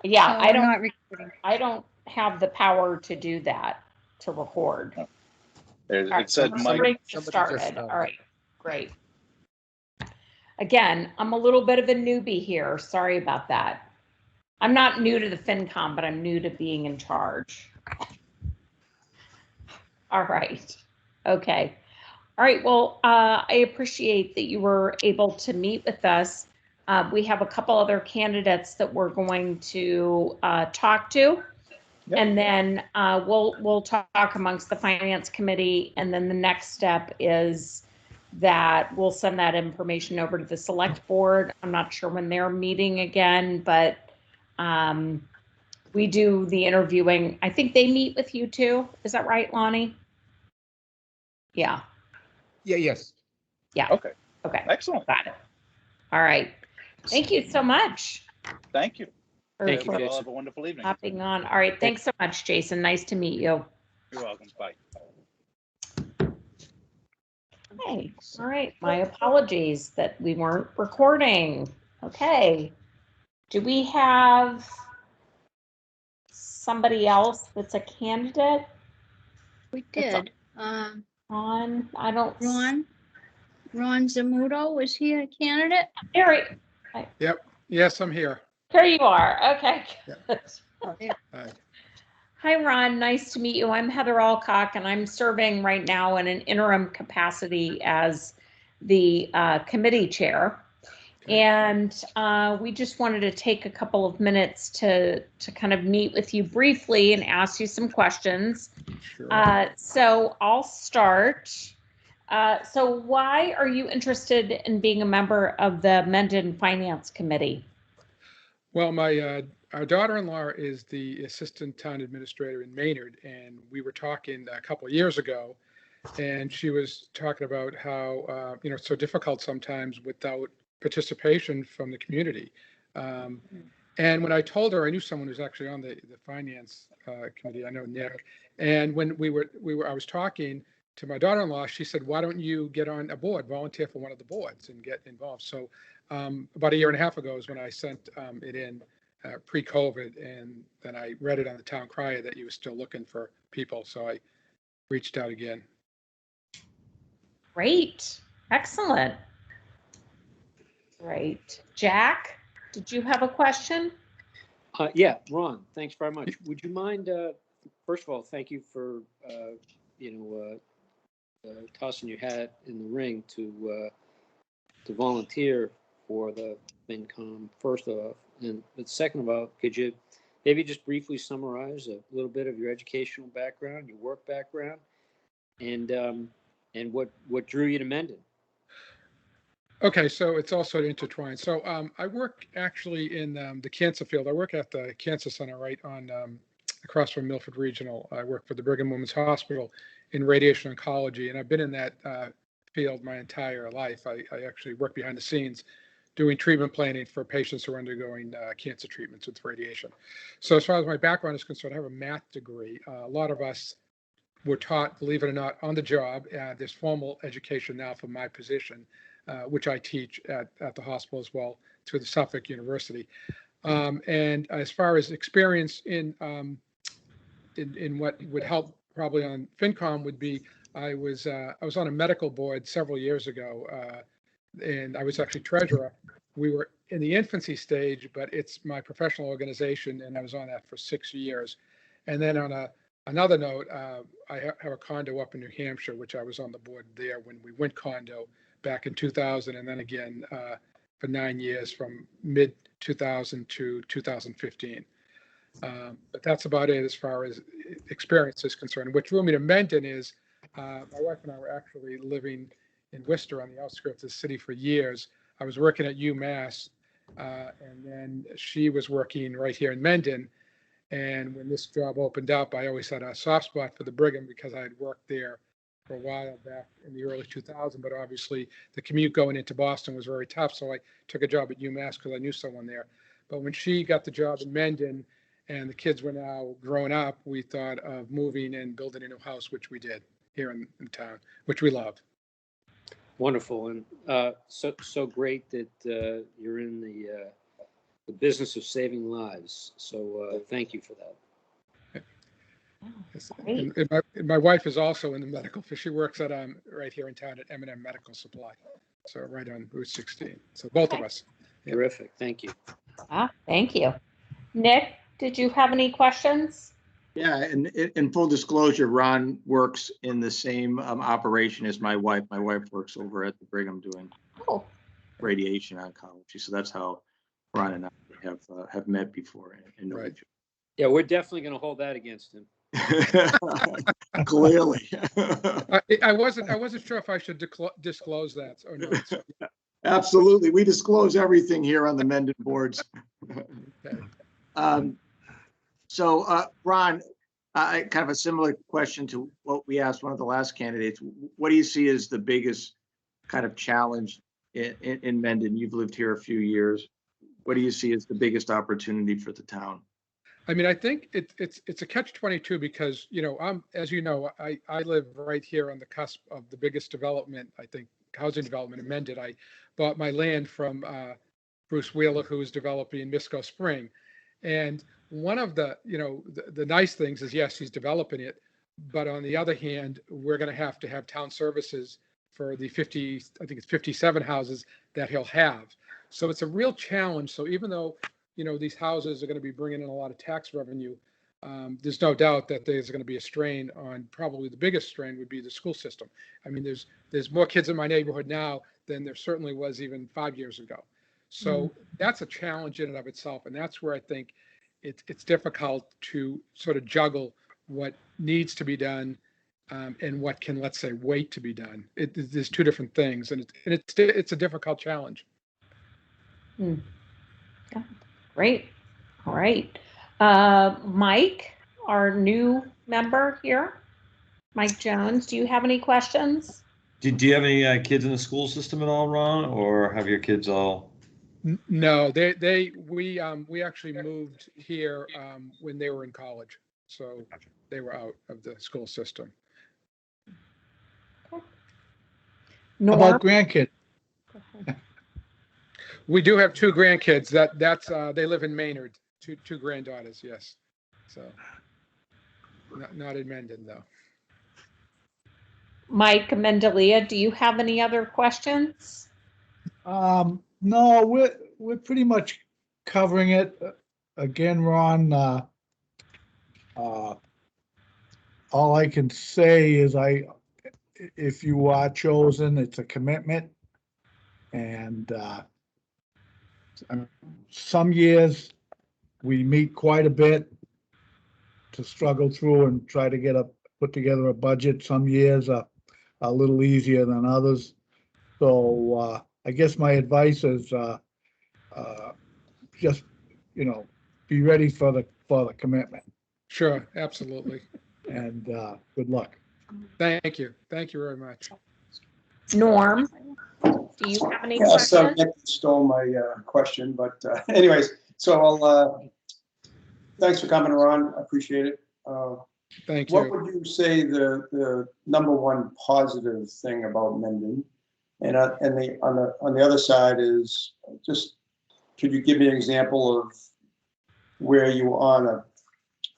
Yeah, So we're not recording. I don't have the power to do that, to record. Oh. All right, It said the Mike. recording just started. All right, great. Again, I'm a little bit of a newbie here. Sorry about that. I'm not new to the FinCom, but I'm new to being in charge. All right. Okay. All right. Well, I appreciate that you were able to meet with us. We have a couple other candidates that we're going to talk to. Yep. And then we'll talk amongst the Finance Committee. And then the next step is that we'll send that information over to the Select Board. I'm not sure when they're meeting again, but we do the interviewing. I think they meet with you too. Is that right, Lonnie? Yeah. Yeah, yes. Yeah. Okay. Okay. Excellent. Got it. All right. Thank you so much. Thank you. Thank you, All Jason. have a wonderful evening. Hopping on. All right. Thanks so much, Jason. Nice to meet you. You're welcome. Bye. Okay. All right. My apologies that we weren't recording. Okay. Do we have somebody else that's a candidate We That's did. on? I don't. Ron Zamuto, was he a candidate? Eric, Yep. Yes, I'm here. here you are. Okay. Yeah. Good. Hi. Hi, Ron. Nice to meet you. I'm Heather Alcock, and I'm serving right now in an interim capacity as the committee chair. Okay. And we just wanted to take a couple of minutes to kind of meet with you briefly and ask you some questions. Sure. So I'll start. So why are you interested in being a member of the Mendon Finance Committee? Well, our daughter-in-law is the assistant town administrator in Maynard, and we were talking a couple of years ago, and she was talking about how it's so difficult sometimes without participation from the community. And when I told her, I knew someone who's actually on the finance committee. I know Nick. And when I was talking to my daughter-in-law, she said, "Why don't you get on a board, volunteer for one of the boards, and get involved?" So about a year and a half ago is when I sent it in pre-COVID, and then I read it on the town crier that you were still looking for people. So I reached out again. Great. Excellent. Great. Jack, did you have a question? Yeah, Ron, thanks very much. Would you mind, first of all, thank you for, tossing your hat in the ring to volunteer for the FinCom, first off. But second of all, could you maybe just briefly summarize a little bit of your educational background, your work background, and what drew you to Mendon? Okay, so it's also intertwined. So I work actually in the cancer field. I work at the cancer center right on across from Milford Regional. I work for the Brigham Women's Hospital in radiation oncology, and I've been in that field my entire life. I actually work behind the scenes doing treatment planning for patients who are undergoing cancer treatments with radiation. So as far as my background is concerned, I have a math degree. A lot of us were taught, believe it or not, on the job. There's formal education now for my position, which I teach at the hospital as well through the Suffolk University. And as far as experience in what would help probably on FinCom would be, I was on a medical board several years ago, and I was actually treasurer. We were in the infancy stage, but it's my professional organization, and I was on that for 6 years. And then on another note, I have a condo up in New Hampshire, which I was on the board there when we went condo back in 2000, and then again for 9 years from mid 2000 to 2015. But that's about it as far as experience is concerned. What drew me to Mendon is my wife and I were actually living in Worcester on the outskirts of the city for years. I was working at UMass, and then she was working right here in Mendon. And when this job opened up, I always had a soft spot for the Brigham because I had worked there for a while back in the early 2000s. But obviously, the commute going into Boston was very tough. So I took a job at UMass because I knew someone there. But when she got the job in Mendon and the kids were now grown up, we thought of moving and building a new house, which we did here in town, which we love. Wonderful, and so great that you're in the the business of saving lives. So thank you for that. Great. And my wife is also in the medical field. She works at right here in town at M&M Medical Supply, so right on Route 16. So both of us. Yeah. Terrific. Thank you. Thank you. Nick, did you have any questions? Yeah, and in full disclosure, Ron works in the same operation as my wife. My wife works over at the Brigham doing Oh, radiation oncology. So that's how Ron and I have met before and know Right. each Yeah, we're definitely going to hold that against him. other. Clearly. I wasn't sure if I should disclose that or not. So, Absolutely. We disclose everything here on the Mendon boards. okay. So, Ron, kind of a similar question to what we asked one of the last candidates. What do you see as the biggest kind of challenge in Mendon? You've lived here a few years. What do you see as the biggest opportunity for the town? I mean, I think it's a catch-22 because, as you know, I live right here on the cusp of the biggest development, I think, housing development in Mendon. I bought my land from Bruce Wheeler, who is developing Misco Spring. And one of the nice things is, yes, he's developing it. But on the other hand, we're going to have town services for the 57 houses that he'll have. So it's a real challenge. So even though these houses are going to be bringing in a lot of tax revenue, there's no doubt that there's going to be a strain on, probably the biggest strain would be the school system. I mean, there's more kids in my neighborhood now than there certainly was even 5 years ago. So that's a challenge in and of itself. And that's where I think it's difficult to sort of juggle what needs to be done and what can, let's say, wait to be done. There's two different things, and it's a difficult challenge. great. All right. Mike, our new member here, Mike Jones, do you have any questions? Do you have any kids in the school system at all, Ron, or have your kids all? No, we actually moved here when they were in college, so they were out of the school system. How Norm? about grandkids? We do have two grandkids. That's they live in Maynard. Two granddaughters, yes. So not in Mendon though. Mike Mendelia, do you have any other questions? No, we're pretty much covering it. Again, Ron, all I can say is if you are chosen, it's a commitment. And some years we meet quite a bit to struggle through and try to put together a budget. Some years are a little easier than others. So I guess my advice is just, be ready for the commitment, Sure, absolutely. and good luck. Thank you very much. Norm, do you have any Yeah, so questions? Nick stole my question, but anyways, so I'll, thanks for coming, Ron. I appreciate it. Thank What you. would you say the number one positive thing about Mendon? And on the other side is just, could you give me an example of where you were on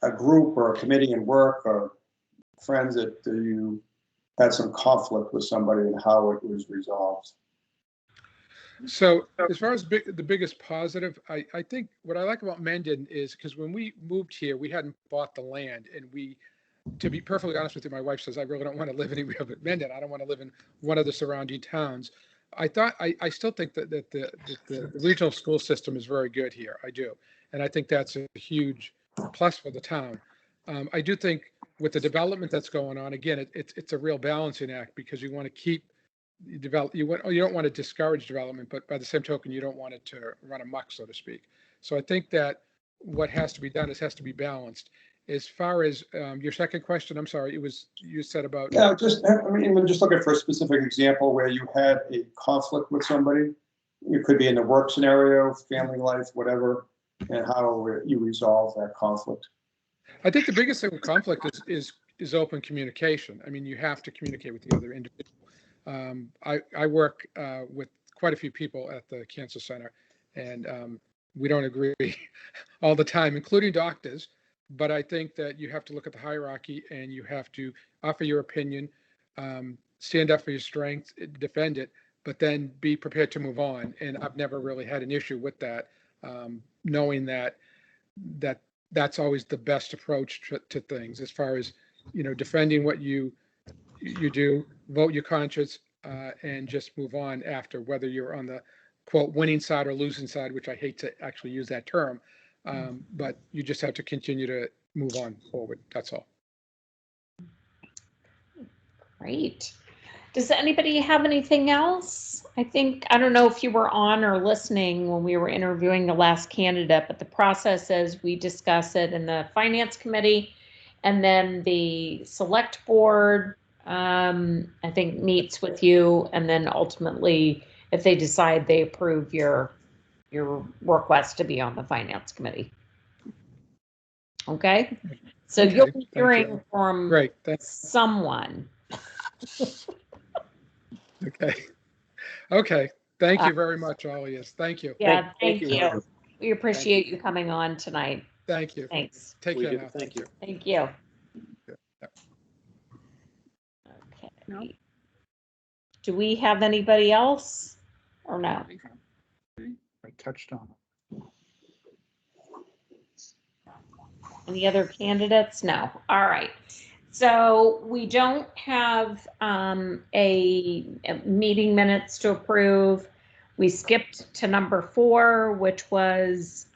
a group or a committee in work or friends that you had some conflict with somebody and how it was resolved? So as far as the biggest positive, I think what I like about Mendon is because when we moved here, we hadn't bought the land, and to be perfectly honest with you, my wife says, I really don't want to live anywhere but Mendon. I don't want to live in one of the surrounding towns. I still think that the regional school system is very good here. I do. And I think that's a huge plus for the town. I do think with the development that's going on, again, it's a real balancing act because you want to keep you don't want to discourage development, but by the same token, you don't want it to run amok, so to speak. So I think that what has to be done has to be balanced. As far as your second question, I'm sorry, you said about. Yeah, I'm just looking for a specific example where you had a conflict with somebody. It could be in the work scenario, family life, whatever, and how you resolve that conflict. I think the biggest thing with conflict is open communication. I mean, you have to communicate with the other individual. I work with quite a few people at the Cancer Center, and we don't agree all the time, including doctors. But I think that you have to look at the hierarchy and you have to offer your opinion, stand up for your strengths, defend it, but then be prepared to move on. And I've never really had an issue with that, knowing that that's always the best approach to things as far as, defending what you do, vote your conscience, and just move on after, whether you're on the quote winning side or losing side, which I hate to actually use that term. But you just have to continue to move on forward. That's all. Great. Does anybody have anything else? I don't know if you were on or listening when we were interviewing the last candidate, but the process is we discuss it in the finance committee, and then the select board, I think, meets with you, and then ultimately, if they decide, they approve your request to be on the finance committee. Okay, so Okay, you'll be thank hearing you. from Great. Thanks. someone. Okay. Okay. Thank you very much, all of you. Thank you. Yeah, Thank thank you, you. Roger. We appreciate you coming on tonight. Thank you. Thanks. Take We care do. now. Thank you. Thank you. Yep. Okay. No. Do we have anybody else or no? I touched on it. Any other candidates? No. All right. So we don't have a meeting minutes to approve. We skipped to number 4, which was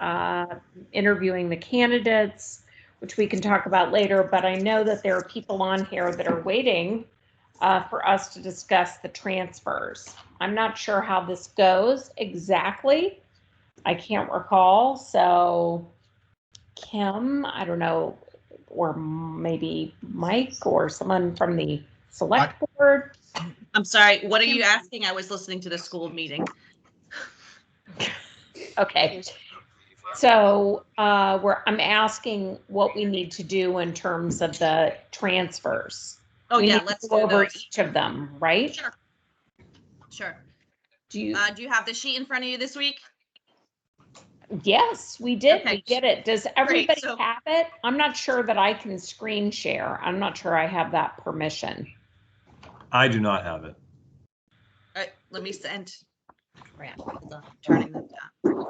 interviewing the candidates, which we can talk about later. But I know that there are people on here that are waiting for us to discuss the transfers. I'm not sure how this goes exactly. I can't recall. So Kim, I don't know, or maybe Mike or someone from the select board. I'm sorry, what are you asking? I was listening to the school meeting. Okay. So I'm asking what we need to do in terms of the transfers. Oh, We yeah, need to let's go do over those. each of them, right? Sure. Sure. Do you? Do you have the sheet in front of you this week? Yes, we did. Okay. We did it. Does everybody so- have it? I'm not sure that I can screen share. I'm not sure I have that permission. I do not have it. All right, let me send. Crap, hold on, I'm turning them down.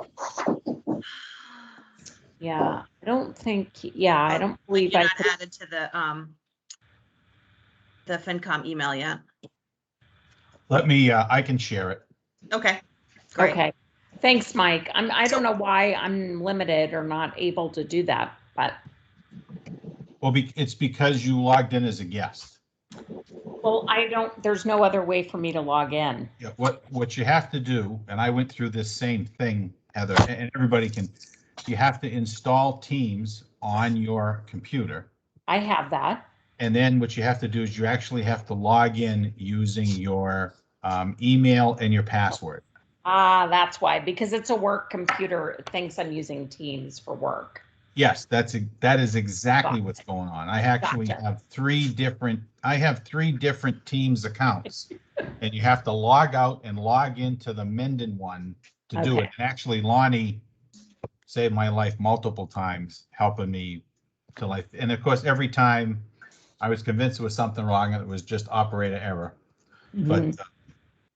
Yeah, I don't think, yeah, I don't believe You're I not could. added to the FinCom email yet. Let me, I can share it. Okay, great. Okay. Thanks, Mike. I don't know why I'm limited or not able to do that, but Well, it's because you logged in as a guest. well, there's no other way for me to log in. Yeah, what you have to do, and I went through this same thing, Heather, and everybody can, you have to install Teams on your computer. I have that. And then what you have to do is you actually have to log in using your email and your password. Ah, that's why, because it's a work computer. It thinks I'm using Teams for work. Yes, that is exactly what's going on. I actually Gotcha. have three different Teams accounts, and you have to log out and log into the Mendon one to do it. Okay. And actually, Lonnie saved my life multiple times, helping me to life. And of course, every time I was convinced it was something wrong, and it was just operator error. Mhm. But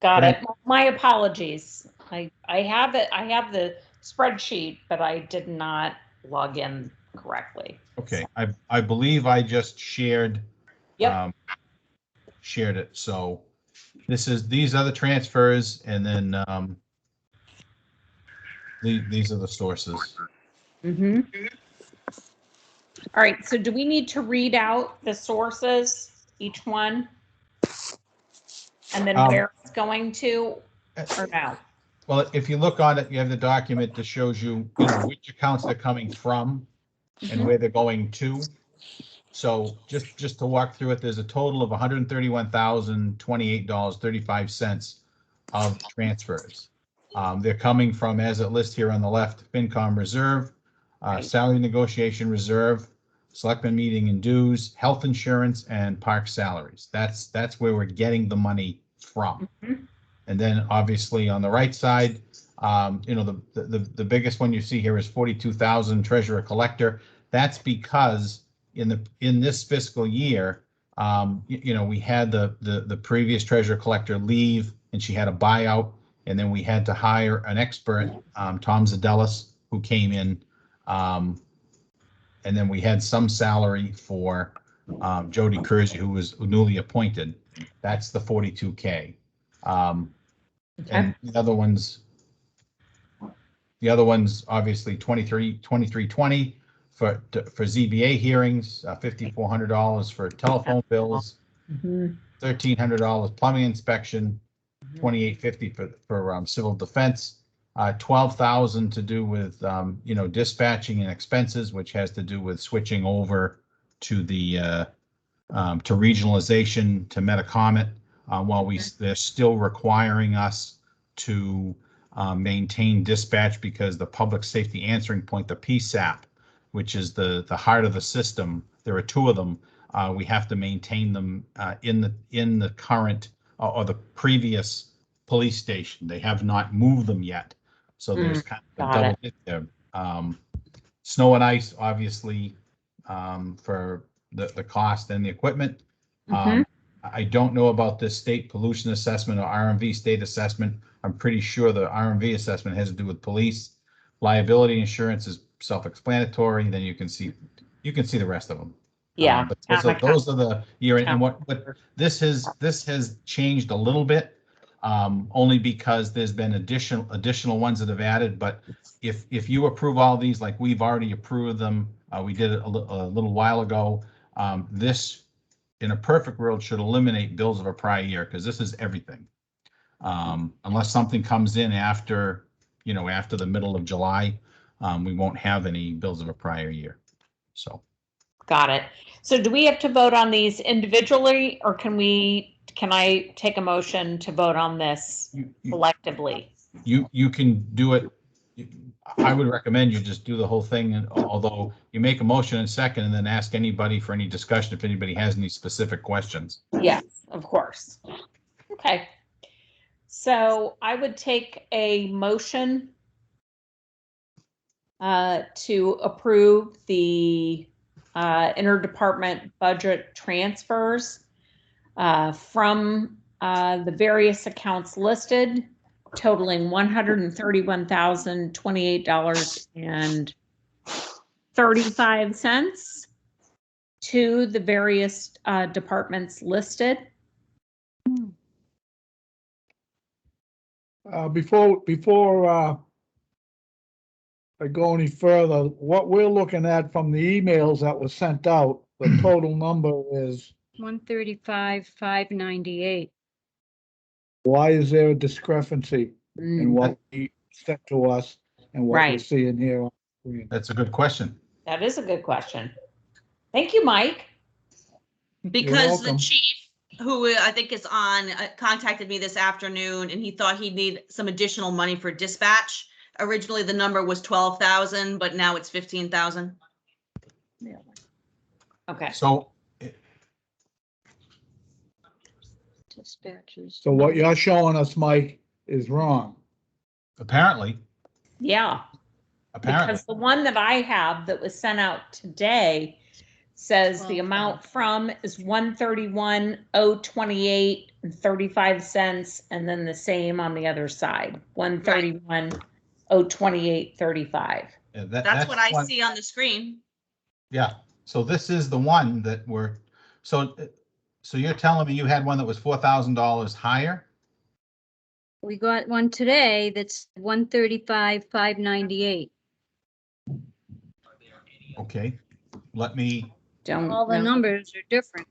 Got but it. My apologies. I have it. I have the spreadsheet, but I did not log in correctly. okay, I believe I just shared. Yep. Shared it. So these are the transfers, and then these are the sources. Mm-hmm. All right. So do we need to read out the sources, each one? And then where it's going to, or no? Well, if you look on it, you have the document that shows you, which accounts they're coming from and where they're going to. So just to walk through it, there's a total of $131,028.35 of transfers. They're coming from, as it lists here on the left, FinCom reserve, salary negotiation reserve, selectmen meeting and dues, health insurance, and park salaries. That's where we're getting the money from. And then obviously on the right side, You know, the biggest one you see here is 42,000 treasurer collector. That's because in this fiscal year, you know, we had the previous treasurer collector leave and she had a buyout, and then we had to hire an expert, Tom Zadelis, who came in. And then we had some salary for Jody Kersey, who was newly appointed. That's the 42K. And the other ones obviously 2320 for ZBA hearings, $5,400 for telephone bills, $1,300 plumbing inspection, $2,850 for civil defense, $12,000 to do with you know, dispatching and expenses, which has to do with switching over to the to regionalization to Metacomet, while they're still requiring us to maintain dispatch because the public safety answering point, the PSAP, which is the heart of the system, there are two of them. We have to maintain them in the current or the previous police station. They have not moved them yet, so there's kind of a double hit there. Snow and ice, obviously, for the cost and the equipment. I don't know about this state pollution assessment or RMV state assessment. I'm pretty sure the RMV assessment has to do with police. Liability insurance is self-explanatory. Then you can see the rest of them. Yeah. But those are the year and what this has changed a little bit, only because there's been additional ones that have added. But if you approve all these, like we've already approved them, we did it a little while ago. This, in a perfect world, should eliminate bills of a prior year, because this is everything. Unless something comes in after the middle of July, we won't have any bills of a prior year. So. Got it. So do we have to vote on these individually, or can I take a motion to vote on this collectively? You can do it. I would recommend you just do the whole thing, and although you make a motion in second and then ask anybody for any discussion if anybody has any specific questions. Yes, of course. Okay. So I would take a motion to approve the interdepartment budget transfers from the various accounts listed, totaling $131,028.35 to the various departments listed. Before I go any further, what we're looking at from the emails that was sent out, the total number is, 135,598. why is there a discrepancy in what he sent to us and what we're Right. seeing here on the screen? That's a good question. That is a good question. Thank you, Mike. Because the welcome. chief, who I think is on, contacted me this afternoon, and he thought he'd need some additional money for dispatch. Originally, the number was 12,000, but now it's 15,000. Okay. So Dispatches. So what you're showing us, Mike, is wrong. apparently, Yeah. apparently, Because the one that I have that was sent out today says the amount from is 131,028.35, and then the same on the other side, 131,028.35. That's what I one- see on the screen. Yeah. So this is the one that we're. So you're telling me you had one that was $4,000 higher? We got one today that's 135,598. Okay. Let me All the numbers are different.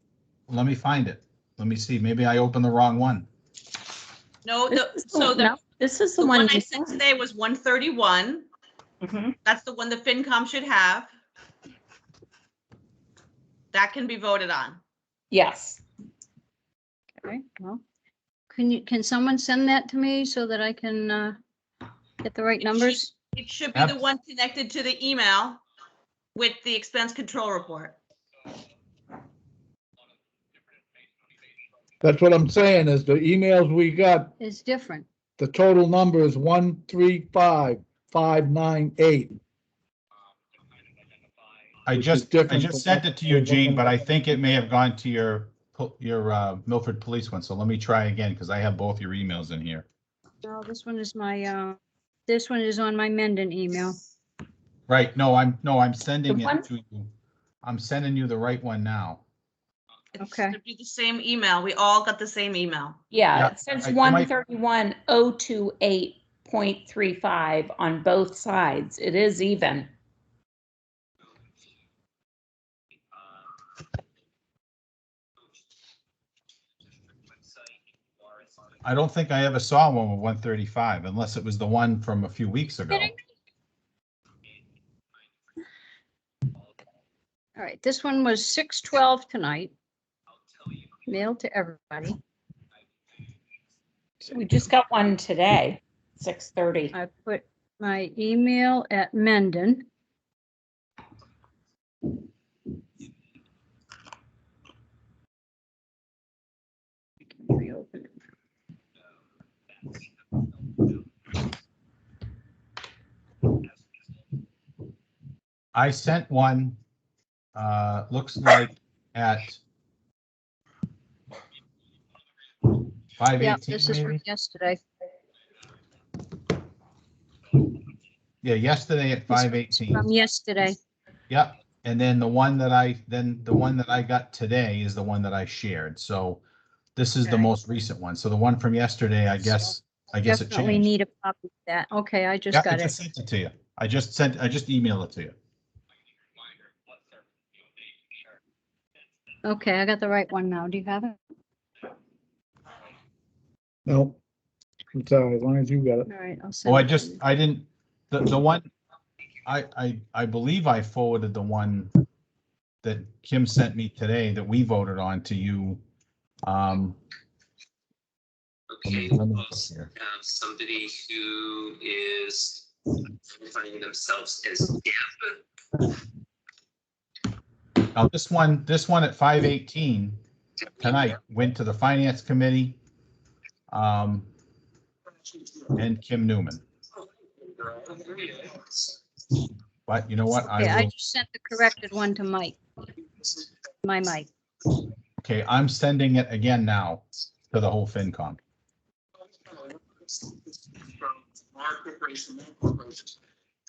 find it. Let me see. Maybe I opened the wrong one. No, This is the the one one I you sent sent. today was 131. Mhm. That's the one the FinCom should have. That can be voted on. Yes. Okay, well, can someone send that to me so that I can get the right numbers? It should be the one connected to the email with the expense control report. That's what I'm saying, is the emails we got, It's different. The total number is 135,598. I Which is just different from sent it to you, Gene, but I think it may have gone to your Milford Police one. So let me try again because I have both your emails in here. No, this one is my, this one is on my Mendon email. Right, I'm sending The one- it to you. I'm sending you the right one now. It Okay. should be the same email. We all got the same email. Yeah, Yeah, it says I might- 131,028.35 on both sides. It is even. I don't think I ever saw one with 135 unless it was the one from a few weeks ago. All right, this one was 6/12 tonight. Mailed to everybody. So we just got one today, 6:30. I put my email at Mendon. I can reopen it. I sent one, looks like at Yeah, 5:18 this is from maybe? yesterday. Yeah, yesterday at This is 5:18. From yesterday. Yep. And then the one that I got today is the one that I shared. So this is the Okay. most recent one. So the one from yesterday, I guess it Definitely changed. need a copy of that. Okay, I just Yeah, I got just it. sent it to you. I just emailed it to you. Okay, I got the right one now. Do you have it? No. It's all right, as long as you got it. All right, I'll send Oh, it. to you. I didn't, the one, I believe I forwarded the one that Kim sent me today that we voted on to you. Okay, let me look also here. have somebody who is identifying themselves as deaf. Now, this one at 5:18 tonight went to the Finance Committee, and Kim Newman. But you know what? Okay, I I will, just sent the corrected one to Mike. My Mike. okay, I'm sending it again now to the whole FinCom.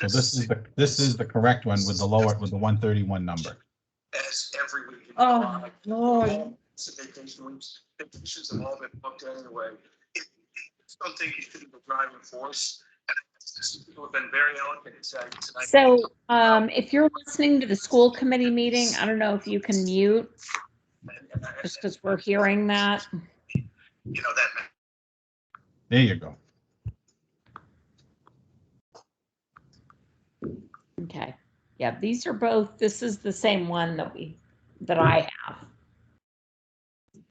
So this is the correct one with the 131 number. As every week. Oh, Lord. Vacation weeks, vacations have all been booked anyway. It's something you should be the driving force. People have been very eloquent in saying tonight. So if you're listening to the school committee meeting, I don't know if you can mute, just because we're hearing that. You know, that. There you go. Okay. Yeah, these are both, this is the same one that I have.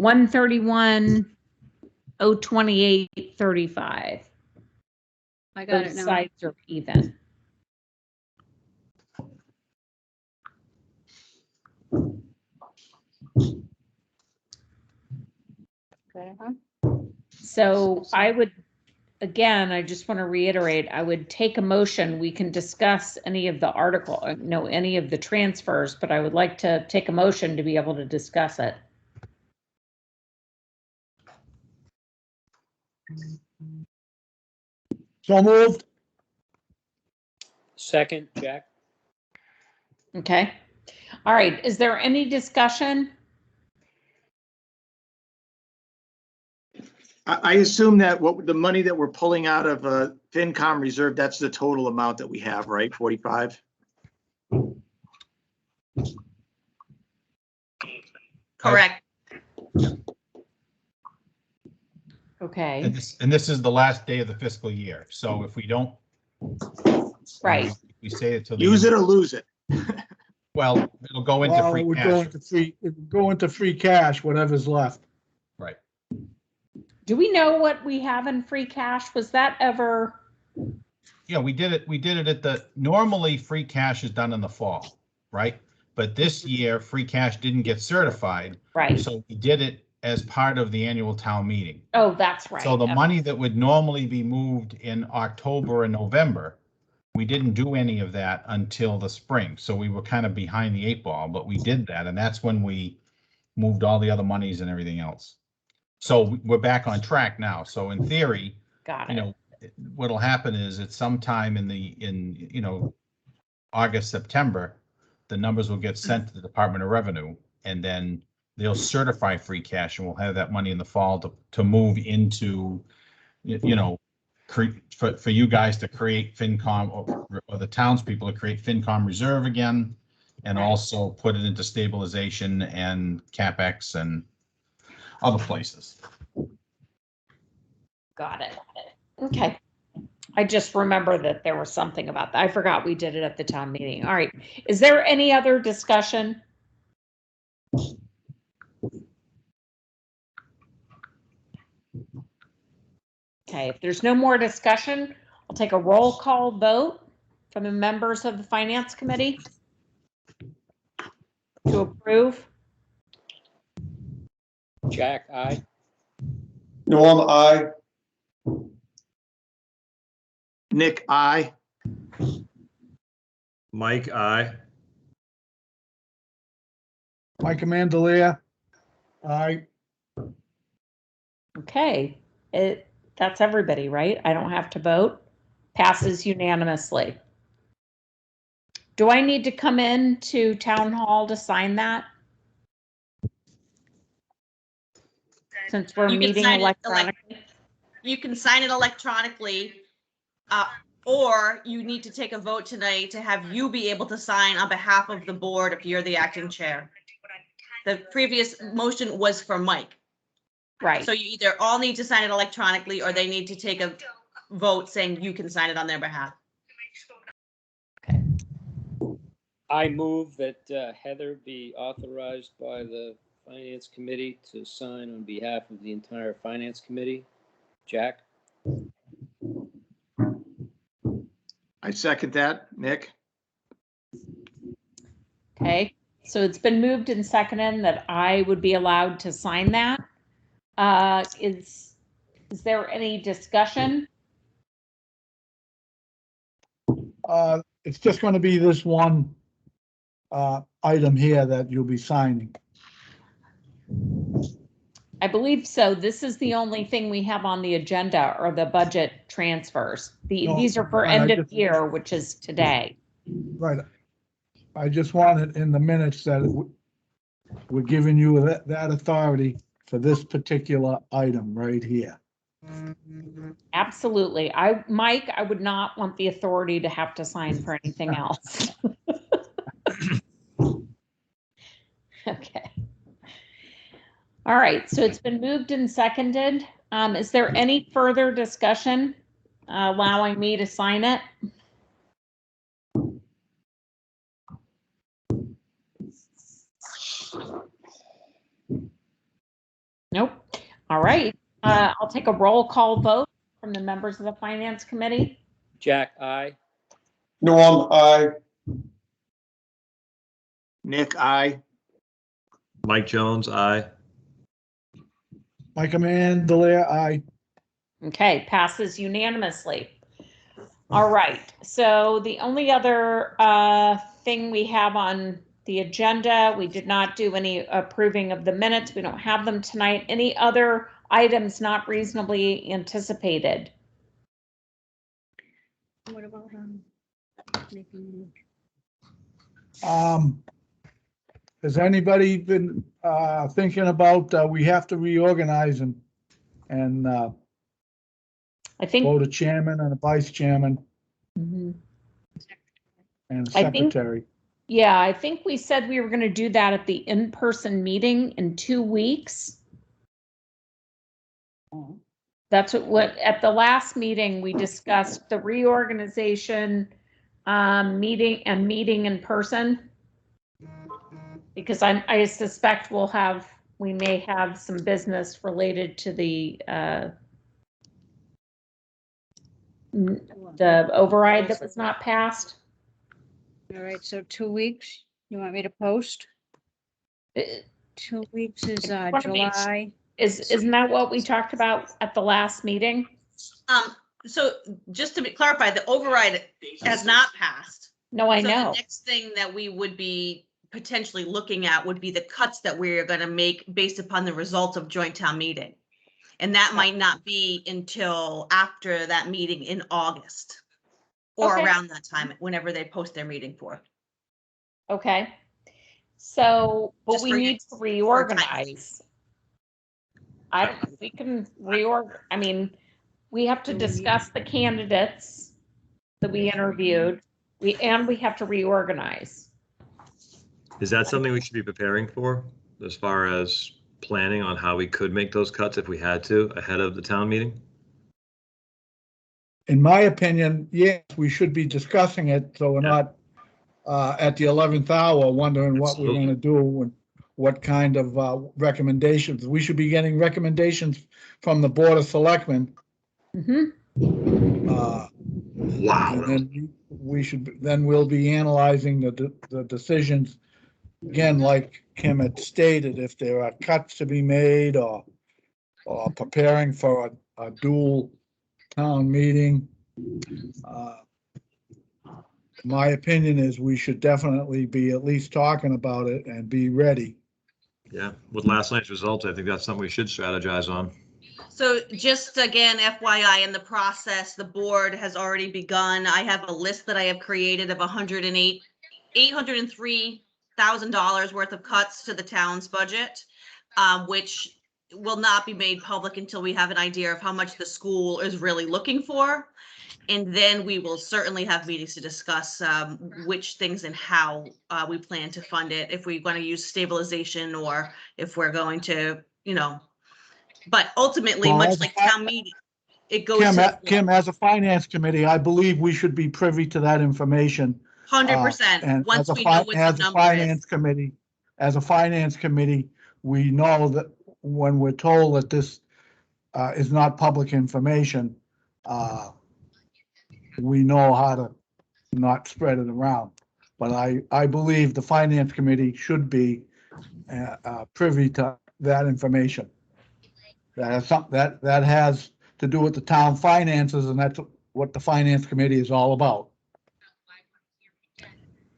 131,028.35. I got it Both now. sides are even. Okay, huh? So I would, again, I just want to reiterate, I would take a motion. We can discuss any of the any of the transfers, but I would like to take a motion to be able to discuss it. So moved. Second, Jack. Okay. All right. Is there any discussion? I assume that the money that we're pulling out of FinCom reserve, that's the total amount that we have, right? 45? Correct. Okay. And this is the last day of the fiscal year. So if we don't. Right. We say it till the Use end. it or lose it. Well, it'll go into Well, free it would cash. it would go into free cash, whatever's left. Right. Do we know what we have in free cash? Was that ever? Yeah, we did it at normally free cash is done in the fall, right? But this year, free cash didn't get certified. Right. So we did it as part of the annual town meeting. Oh, that's right. So the Okay. money that would normally be moved in October and November, we didn't do any of that until the spring. So we were kind of behind the 8 ball, but we did that. And that's when we moved all the other monies and everything else. So we're back on track now. So in theory, Got you it. know, what'll happen is it's sometime in August, September, the numbers will get sent to the Department of Revenue, and then they'll certify free cash, and we'll have that money in the fall to move into, for you guys to create FinCom or the townspeople to create FinCom reserve again, and Right. also put it into stabilization and CapEx and other places. Got it. Okay. I just remember that there was something about that. I forgot we did it at the town meeting. All right. Is there any other discussion? Okay, if there's no more discussion, I'll take a roll call vote from the members of the Finance Committee to approve. Jack, aye. Norm, I. Nick, I. Mike, aye. Mike Mandalia, aye. Okay, that's everybody, right? I don't have to vote. Passes unanimously. Do I need to come in to town hall to sign that? Since we're You can meeting sign it electronically? You can sign it electronically, or you need to take a vote tonight to have you be able to sign on behalf of the board if you're the acting chair. The previous motion was for Mike. Right. So you either all need to sign it electronically, or they need to take a vote saying you can sign it on their behalf. I move that Heather be authorized by the Finance Committee to sign on behalf of the entire Finance Committee. Jack? I second that. Nick? Okay, so it's been moved and seconded that I would be allowed to sign that. Is there any discussion? It's just gonna be this one item here that you'll be signing. I believe so. This is the only thing we have on the agenda are the budget transfers. No, These are for right, I end of just- year, which is today. Right. I just wanted in the minutes that we're giving you that authority for this particular item right here. Absolutely. Mike, I would not want the authority to have to sign for anything else. Okay. All right, so it's been moved and seconded. Is there any further discussion allowing me to sign it? Nope. All right. I'll take a roll call vote from the members of the Finance Committee. Jack, aye. Norm, I. Nick, I. Mike Jones, aye. Mike Mandalia, aye. Okay, passes unanimously. All right, so the only other thing we have on the agenda, we did not do any approving of the minutes. We don't have them tonight. Any other items not reasonably anticipated? What about, making- Has anybody been thinking about, we have to reorganize and I think. vote a chairman and a vice chairman Mhm. and a I think- secretary? Yeah, I think we said we were going to do that at the in-person meeting in 2 weeks. That's what at the last meeting, we discussed the reorganization meeting in person. Because I suspect we may have some business related to the override that was not passed. All right, so 2 weeks. You want me to post? 2 weeks is Wanna make- July. Isn't that what we talked about at the last meeting? So just to clarify, the override has not passed. No, I So know. the next thing that we would be potentially looking at would be the cuts that we're gonna make based upon the results of joint town meeting. And that might not be until after that meeting in August. Or Okay. around that time, whenever they post their meeting for. Okay. So, but Just we for need you- to reorganize. We can I mean, we have to discuss the candidates that we interviewed. We have to reorganize. Is that something we should be preparing for as far as planning on how we could make those cuts if we had to ahead of the town meeting? In my opinion, yes, we should be discussing it, so we're not at the 11th hour wondering what we're Absolutely. gonna do and what kind of recommendations. We should be getting recommendations from the Board of Selectmen. Mm-hmm. Wow. And then then we'll be analyzing the decisions. Again, like Kim had stated, if there are cuts to be made or preparing for a dual town meeting. My opinion is we should definitely be at least talking about it and be ready. Yeah, with last night's results, I think that's something we should strategize on. So just again, FYI, in the process, the board has already begun. I have a list that I have created of $803,000 worth of cuts to the town's budget, which will not be made public until we have an idea of how much the school is really looking for. And then we will certainly have meetings to discuss which things and how we plan to fund it, if we're going to use stabilization or if we're going to, but ultimately, Well, much as like a- town meeting, it goes to Kim, as a finance committee, I believe we should be privy to that information. 100%. And Once as a we know what the as a number finance is. committee, we know that when we're told that this is not public information, we know how to not spread it around. But I believe the finance committee should be privy to that information. That has that has to do with the town finances, and that's what the finance committee is all about.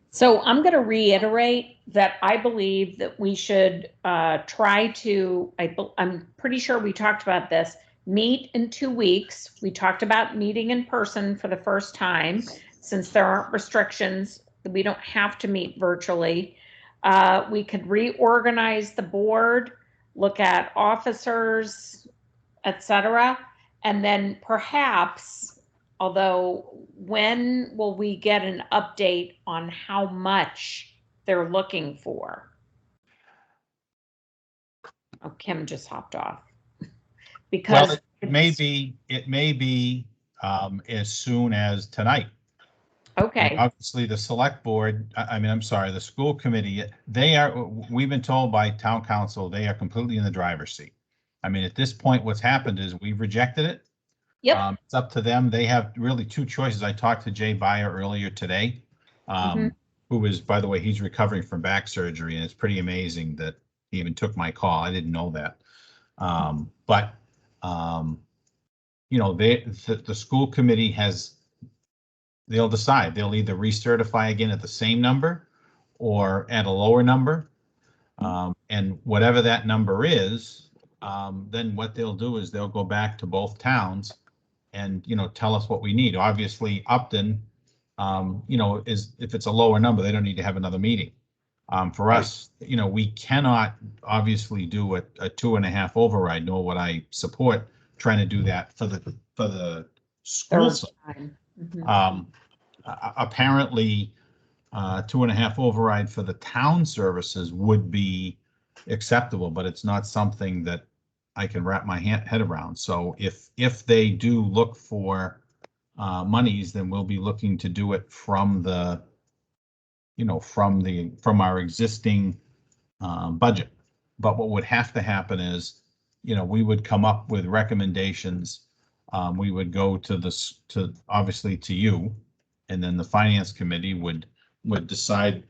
So I'm going to reiterate that I believe that we should try to, I'm pretty sure we talked about this, meet in 2 weeks. We talked about meeting in person for the first time, since there aren't restrictions, we don't have to meet virtually. We could reorganize the board, look at officers, etc. And then perhaps, although when will we get an update on how much they're looking for? Oh, Kim just hopped off. Because Well, it may be as soon as tonight. Okay. Obviously, the select board, I'm sorry, the school committee, we've been told by town council, they are completely in the driver's seat. I mean, at this point, what's happened is we've rejected it. Yep. It's up to them. They have really two choices. I talked to Jay Beyer earlier today, who is, by the way, he's recovering from back surgery, and it's pretty amazing that he even took my call. I didn't know that. The school committee they'll decide. They'll either recertify again at the same number or at a lower number. And whatever that number is, then what they'll do is they'll go back to both towns and, tell us what we need. Obviously, Upton, if it's a lower number, they don't need to have another meeting. For us, we cannot obviously do a 2.5 override, nor would I support trying to do that for the school side. Apparently, 2.5 override for the town services would be acceptable, but it's not something that I can wrap my head around. So if they do look for monies, then we'll be looking to do it from our existing budget. But what would have to happen is, we would come up with recommendations. We would go obviously to you, and then the finance committee would decide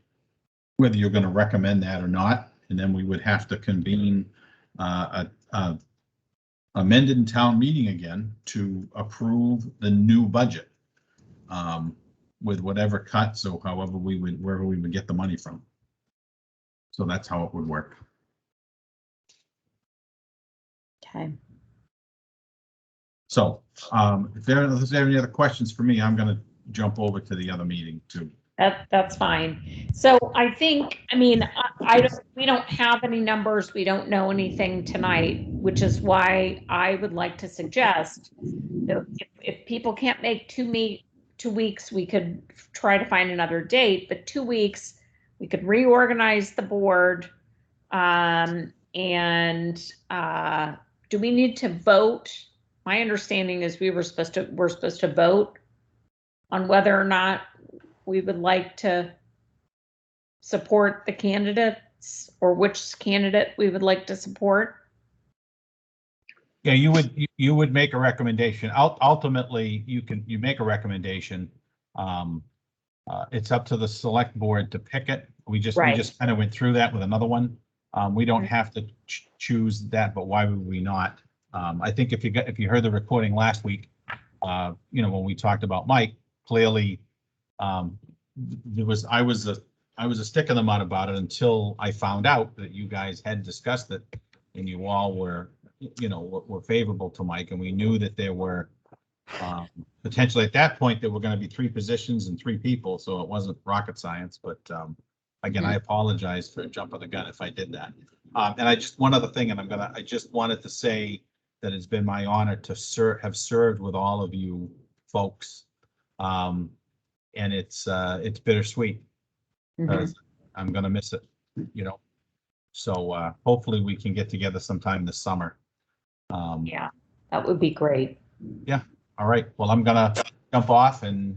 whether you're going to recommend that or not. And then we would have to convene a amended town meeting again to approve the new budget with whatever cuts or however wherever we would get the money from. So that's how it would work. Okay. So if there's any other questions for me, I'm going to jump over to the other meeting too. That's fine. So I think, I mean, we don't have any numbers. We don't know anything tonight, which is why I would like to suggest that if people can't make 2 weeks, we could try to find another date, but 2 weeks, we could reorganize the board. And do we need to vote? My understanding is we're supposed to vote on whether or not we would like to support the candidates or which candidate we would like to support. Yeah, you would make a recommendation. Ultimately, you make a recommendation. It's up to the select board to pick it. We just kind of went through that with another one. We don't have to choose that, but why would we not? I think if you heard the recording last week, when we talked about Mike, clearly I was a stick in the mud about it until I found out that you guys had discussed it and you all were favorable to Mike, and we knew that there were potentially at that point there were going to be 3 positions and 3 people, so it wasn't rocket science. But again, I apologize for jumping the gun if I did that. And one other thing, and I just wanted to say that it's been my honor to have served with all of you folks. And it's bittersweet because I'm going to miss it, So hopefully we can get together sometime this summer. Yeah, that would be great. Yeah. All right. Well, I'm going to jump off and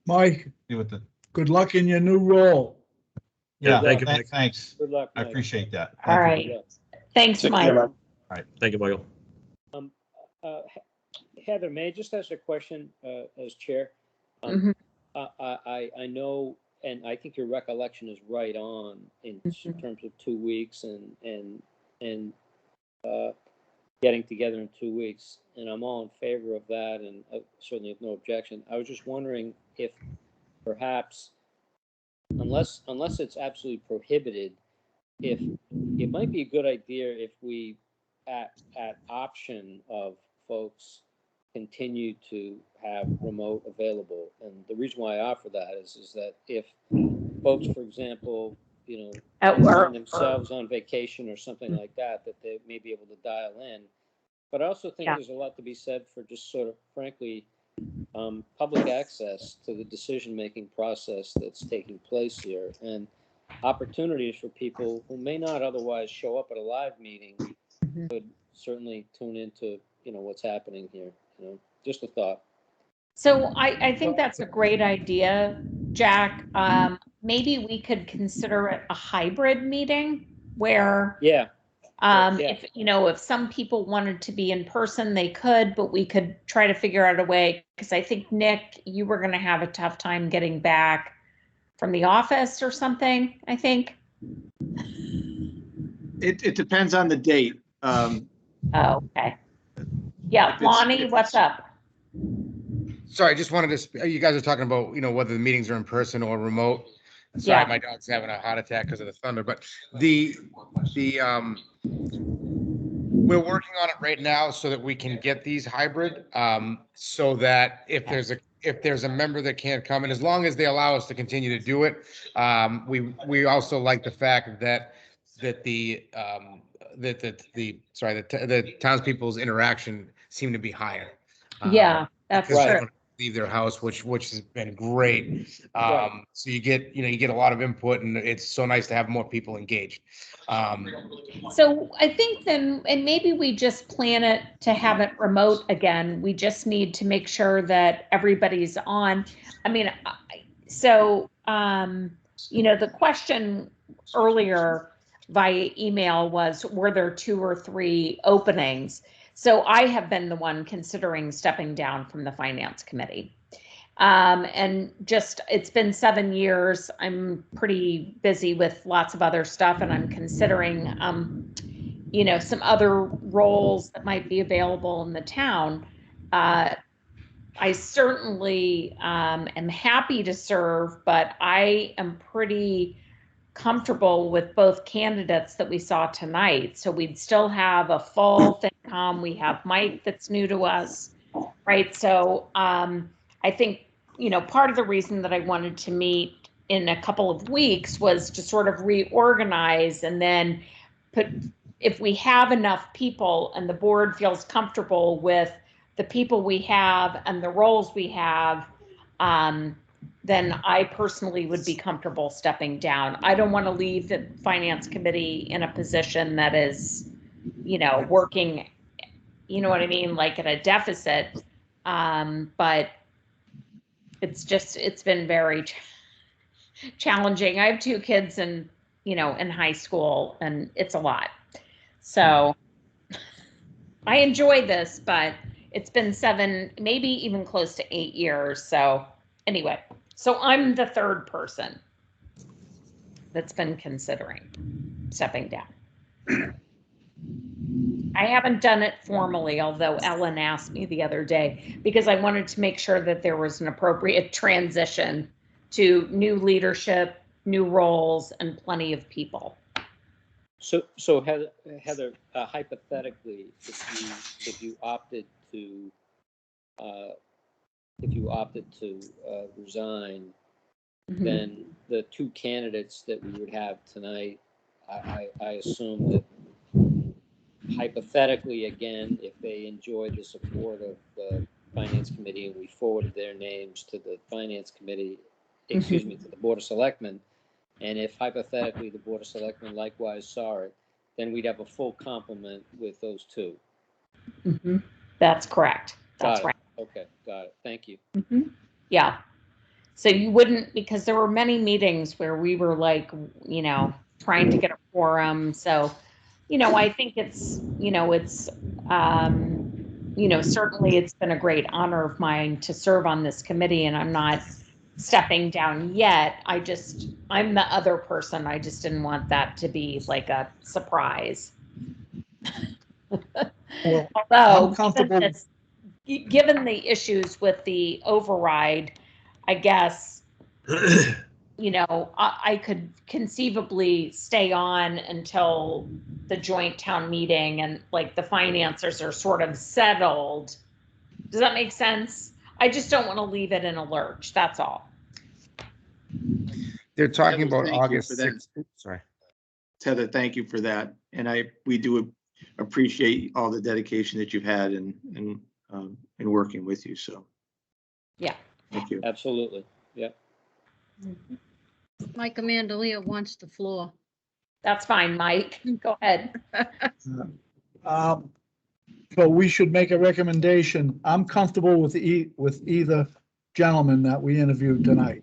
Mike, do it. good luck in your new role. Yeah. Thank you, Mike. Thanks. Good luck, I Mike. appreciate that. All right. Thanks, Take Mike. care, Mike. All right. Thank you, Michael. Heather, may I just ask a question as chair? Mhm. I know, and I think your recollection is right on in terms of 2 weeks and getting together in 2 weeks, and I'm all in favor of that, and I certainly have no objection. I was just wondering if perhaps, unless it's absolutely prohibited, if it might be a good idea if we, at option of folks, continue to have remote available. And the reason why I offer that is that if folks, for example, At work. find themselves on vacation or something like that they may be able to dial in. But I also think there's a lot to be said for just sort of, frankly, public access to the decision-making process that's taking place here, and opportunities for people who may not otherwise show up at a live meeting could certainly tune into, what's happening here. Just a thought. So I think that's a great idea, Jack. Maybe we could consider it a hybrid meeting where if some people wanted to be in person, they could, but we could try to figure out a way, because I think, Nick, you were going to have a tough time getting back from the office or something, I think. It depends on the date. Oh, okay. Yeah, Lonnie, what's up? Sorry, I just wanted to, you guys are talking about, whether the meetings are in person or remote. Sorry, my dog's having a heart attack because of the thunder, but we're working on it right now so that we can get these hybrid, so that if there's a member that can't come, and as long as they allow us to continue to do it, we also like the fact that the townspeople's interaction seem to be higher. Yeah, that's true. Leave their house, which has been great. So you get a lot of input, and it's so nice to have more people engaged. So I think then, and maybe we just plan it to have it remote again. We just need to make sure that everybody's on. I mean, the question earlier via email was, were there 2 or 3 openings? So I have been the one considering stepping down from the finance committee. And just, it's been 7 years. I'm pretty busy with lots of other stuff, and I'm considering, some other roles that might be available in the town. I certainly am happy to serve, but I am pretty comfortable with both candidates that we saw tonight. So we'd still have a full FinCom. We have Mike that's new to us, right? So I think, part of the reason that I wanted to meet in a couple of weeks was to sort of reorganize, and then if we have enough people and the board feels comfortable with the people we have and the roles we have, then I personally would be comfortable stepping down. I don't want to leave the finance committee in a position that is, working, you know what I mean, like at a deficit. But it's been very challenging. I have 2 kids in high school, and it's a lot. So I enjoy this, but it's been 7, maybe even close to 8 years. So anyway, so I'm the third person that's been considering stepping down. I haven't done it formally, although Ellen asked me the other day, because I wanted to make sure that there was an appropriate transition to new leadership, new roles, and plenty of people. So Heather, hypothetically, if you opted to resign, then the 2 candidates that we would have tonight, I assume that hypothetically, again, if they enjoyed the support of the finance committee and we forwarded their names to the finance committee, to the Board of Selectmen, and if hypothetically the Board of Selectmen likewise saw it, then we'd have a full complement with those 2. That's correct. That's right. Okay, got it. Thank you. Yeah. So you wouldn't, because there were many meetings where we were like, trying to get a quorum. So, I think it's, certainly it's been a great honor of mine to serve on this committee, and I'm not stepping down yet. I'm the other person. I just didn't want that to be like a surprise. Well, Although, I'm comfortable. given the issues with the override, I guess, I could conceivably stay on until the joint town meeting and like the financiers are sort of settled. Does that make sense? I just don't want to leave it in a lurch. That's all. They're talking Heather, about thank you August for that. 6th. Sorry. Heather, thank you for that. And we do appreciate all the dedication that you've had in working with you. So. Yeah. Thank you. Absolutely. Yep. Mike Amandalia wants the floor. That's fine, Mike. Go ahead. So we should make a recommendation. I'm comfortable with either gentleman that we interviewed tonight.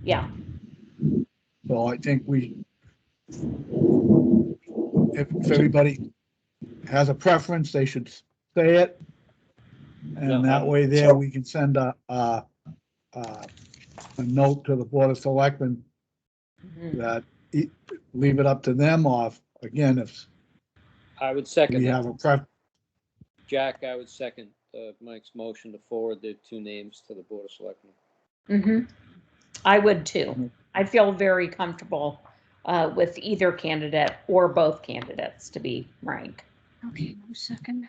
Yeah. So I think if everybody has a preference, they should say it. And that way there, we can send a note to the Board of Selectmen that leave it up to them, or again, if I would second we that. have a preference. Jack, I would second Mike's motion to forward the 2 names to the Board of Selectmen. I would too. I feel very comfortable with either candidate or both candidates, to be frank. Okay, 1 second.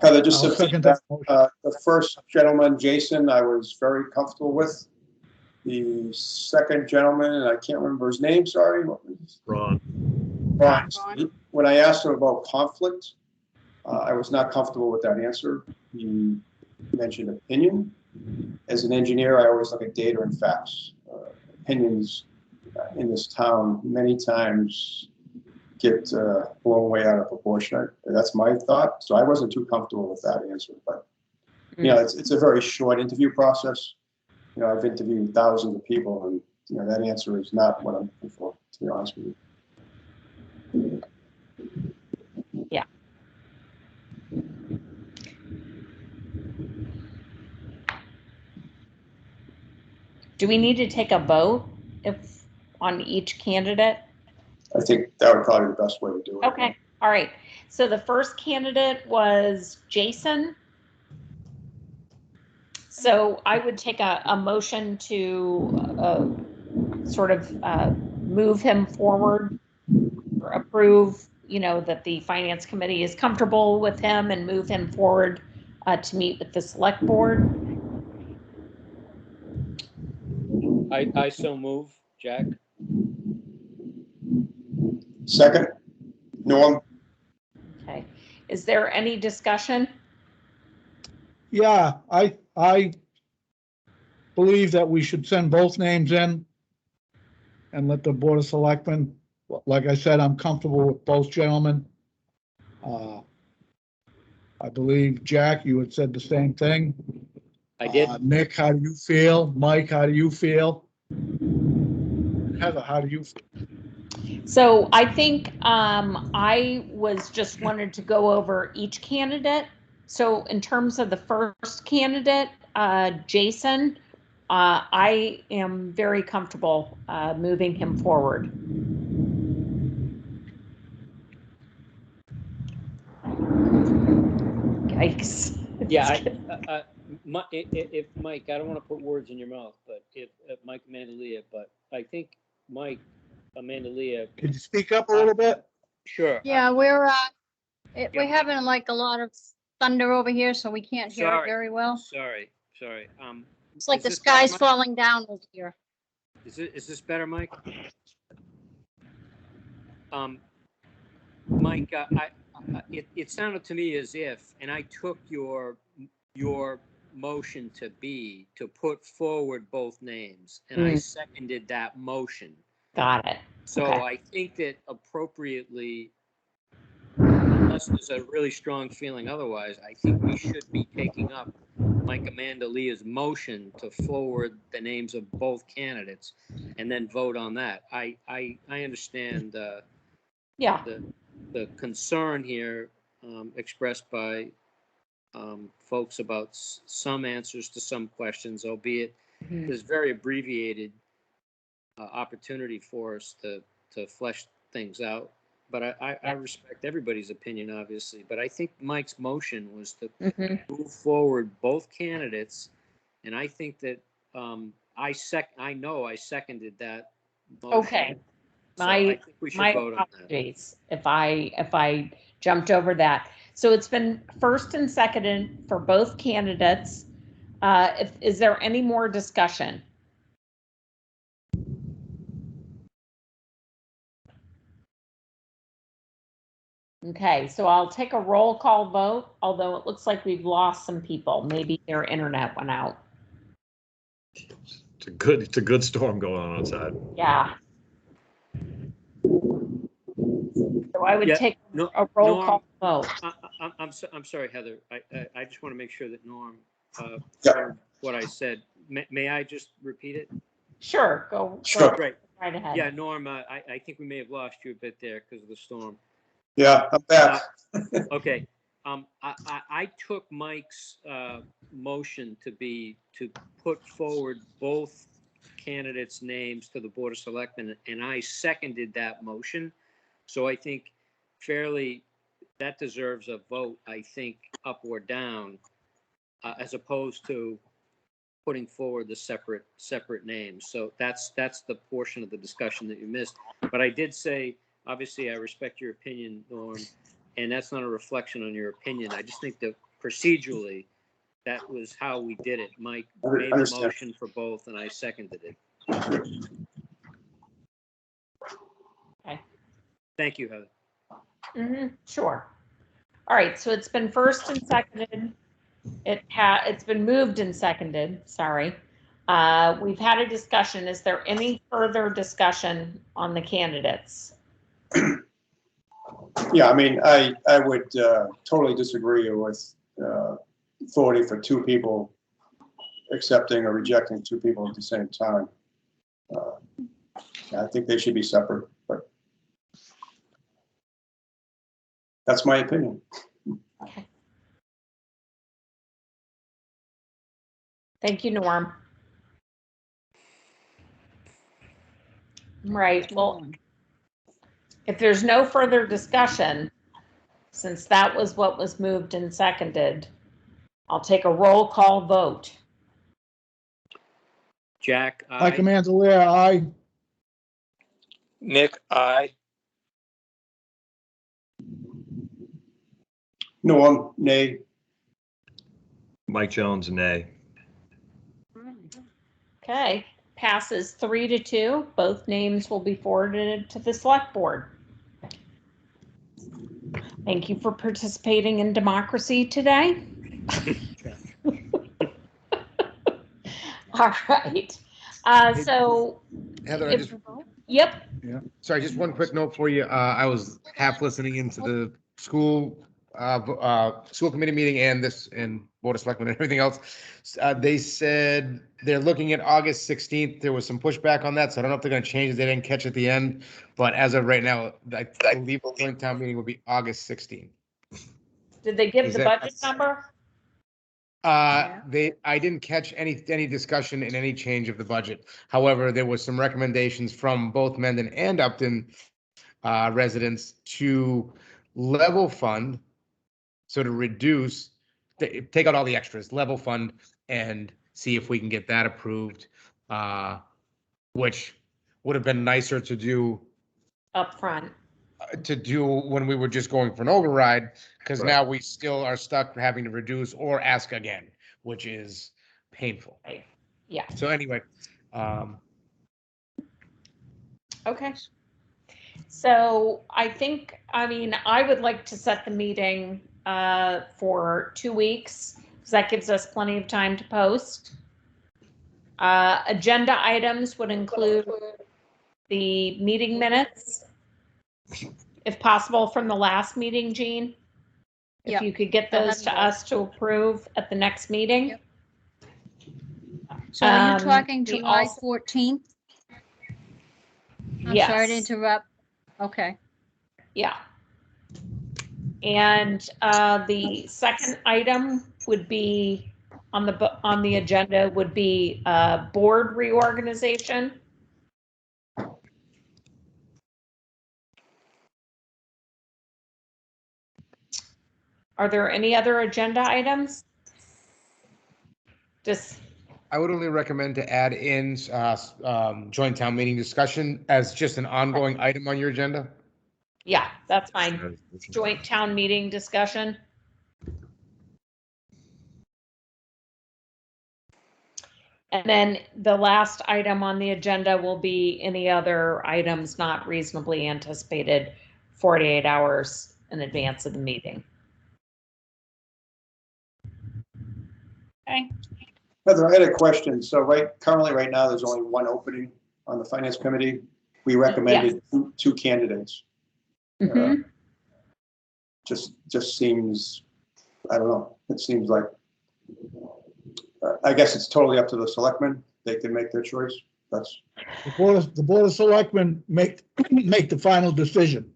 Heather, just I'll to second feedback, that the first gentleman, Jason, I was very comfortable with. The second gentleman, and I can't remember his name, sorry. What was Ron. Ron. When I asked him about conflict, I was not comfortable with that answer. He mentioned opinion. As an engineer, I always look at data and facts. Opinions in this town many times get blown way out of proportion. That's my thought. So I wasn't too comfortable with that answer. But it's a very short interview process. I've interviewed thousands of people, and that answer is not what I'm looking for, to be honest with you. Yeah. Do we need to take a vote if on each candidate? I think that would probably be the best way to do it. Okay, all right. So the first candidate was Jason. So I would take a motion to sort of move him forward or approve, you know, that the finance committee is comfortable with him and move him forward to meet with the select board. I so move, Jack. Second, Norm? Okay. Is there any discussion? Yeah, I believe that we should send both names in and let the Board of Selectmen, like I said, I'm comfortable with both gentlemen. I believe, Jack, you had said the same thing. I did. Nick, how do you feel? Mike, how do you feel? Heather, how do you feel? So I think I was just wanted to go over each candidate. So in terms of the first candidate, Jason, I am very comfortable moving him forward. Yikes. Yeah, if Mike, I don't want to put words in your mouth, but if Mike Mandalia, but I think Mike Mandalia. Could you speak up a little bit? Sure. Yeah, we're having like a lot of thunder over here, so we can't hear it Sorry. very well. Sorry. It's like Is the this sky's Mike? falling down over here. Is this better, Mike? Mike, it sounded to me as if, and I took your motion to be to put forward both names, and I seconded that motion. Got it. So Okay. I think that appropriately, unless there's a really strong feeling otherwise, I think we should be taking up Mike Amandalia's motion to forward the names of both candidates and then vote on that. I understand Yeah. the concern here expressed by folks about some answers to some questions, albeit there's very abbreviated opportunity for us to flesh things out. But I respect everybody's opinion, obviously. But I think Mike's motion was to move forward both candidates, and I think that I know I seconded that motion. Okay. So I think we should My vote on that. apologies if I jumped over that. So it's been first and seconded for both candidates. Is there any more discussion? Okay, so I'll take a roll call vote, although it looks like we've lost some people. Maybe their internet went out. It's a good storm going on outside. Yeah. So I would take a roll call vote. I'm sorry, Heather. I just want to make sure that Norm Yeah. heard what I said. May I just repeat it? Sure, go Great. right ahead. Yeah, Norm, I think we may have lost you a bit there because of the storm. Yeah, I'm back. Okay. I took Mike's motion to put forward both candidates' names to the Board of Selectmen, and I seconded that motion. So I think fairly that deserves a vote, I think, up or down, as opposed to putting forward the separate names. So that's the portion of the discussion that you missed. But I did say, obviously, I respect your opinion, Norm, and that's not a reflection on your opinion. I just think that procedurally, that was how we did it. Mike made the motion for both, and I seconded it. Okay. Thank you, Heather. Sure. All right, so it's been first and seconded. It's been moved and seconded, sorry. We've had a discussion. Is there any further discussion on the candidates? Yeah, I mean, I would totally disagree with voting for two people, accepting or rejecting two people at the same time. I think they should be separate, but that's my opinion. Okay. Thank you, Norm. Right, well, if there's no further discussion, since that was what was moved and seconded, I'll take a roll call vote. Jack, Mike I. Manzalea, aye. Nick, I. Norm, nay. Mike Jones, nay. Okay, passes 3-2. Both names will be forwarded to the select board. Thank you for participating in democracy today. All right. So, Heather, I if- just, yep, sorry, just one quick note for you. I was half listening into the school committee meeting and this and Board of Selectmen and everything else. They said they're looking at August 16th. There was some pushback on that, so I don't know if they're gonna change it. They didn't catch at the end, but as of right now, I believe the joint town meeting will be August 16th. did they give Is the that- budget number? I didn't catch any discussion in any change of the budget. However, there was some recommendations from both Mendon and Upton residents to level fund. So to reduce, take out all the extras, level fund and see if we can get that approved. Which would have been nicer to do Up front. when we were just going for an override, because Right. now we still are stuck having to reduce or ask again, which is painful. Right. Yeah, So anyway, okay. So I would like to set the meeting for 2 weeks, because that gives us plenty of time to post. Agenda items would include the meeting minutes, if possible, from the last meeting, Jean. If Yep. you could get I'll those have to us to approve at the next meeting. Yep. So are you Um, talking we July also- 14th? I'm sorry to Yes. interrupt. Okay. Yeah. And the second item would be on the agenda would be board reorganization. Are there any other agenda items? Just, I would only recommend to add in joint town meeting discussion as just an ongoing item on your agenda. yeah, that's fine. Joint town meeting discussion. And then the last item on the agenda will be any other items not reasonably anticipated 48 hours in advance of the meeting. Okay. Heather, I had a question. So currently right now, there's only one opening on the finance committee. We recommended two candidates. Mhm. Just seems, I don't know, it seems like, I guess it's totally up to the selectmen. They can make their choice. That's, The Board of Selectmen make the final decision.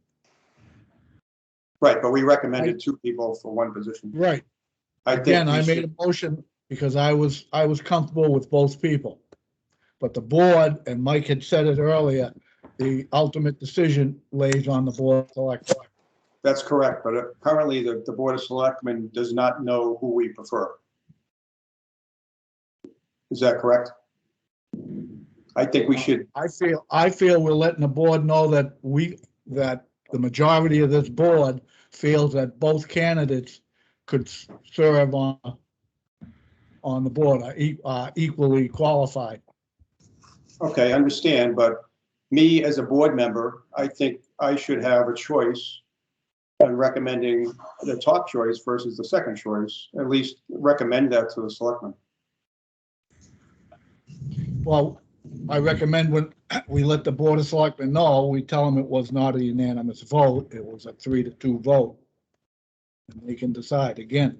right, but we recommended two people for one position. Right. I think Again, we I made should- a motion because I was comfortable with both people. But the board, and Mike had said it earlier, the ultimate decision lays on the Board of Selectmen. That's correct, but apparently the Board of Selectmen does not know who we prefer. Is that correct? I think we should, I feel we're letting the board know that that the majority of this board feels that both candidates could serve on the board, are equally qualified. okay, I understand, but me as a board member, I think I should have a choice in recommending the top choice versus the second choice, at least recommend that to the selectmen. Well, I recommend when we let the Board of Selectmen know, we tell them it was not a unanimous vote, it was a 3-2 vote. And they can decide again.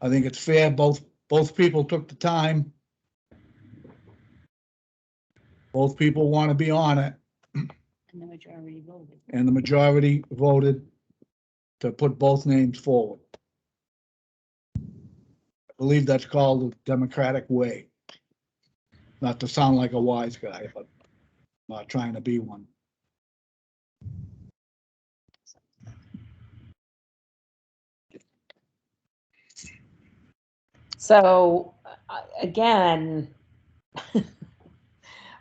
I think it's fair, both people took the time. Both people want to be on it, And the majority voted. and the majority voted to put both names forward. I believe that's called the democratic way. Not to sound like a wise guy, but not trying to be one. So again,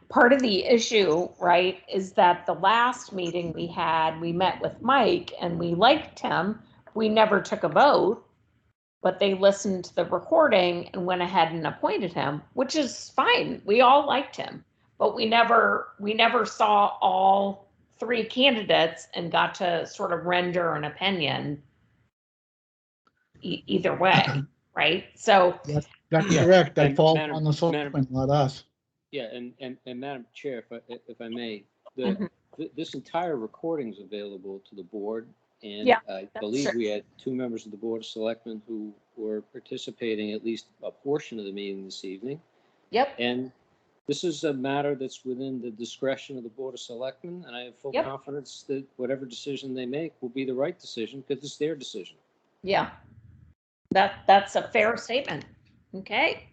part of the issue, right, is that the last meeting we had, we met with Mike and we liked him. We never took a vote, but they listened to the recording and went ahead and appointed him, which is fine. We all liked him, but we never saw all three candidates and got to sort of render an opinion either way, right? So That's correct. That And falls Madam- on the selectmen, not us. Yeah, and Madam Chair, if I may, Mhm. this entire recording is available to the board. And Yeah, I that's believe true. we had two members of the Board of Selectmen who were participating at least a portion of the meeting this evening. Yep. And this is a matter that's within the discretion of the Board of Selectmen, and I have full Yep. confidence that whatever decision they make will be the right decision because it's their decision. Yeah. That's a fair statement. Okay.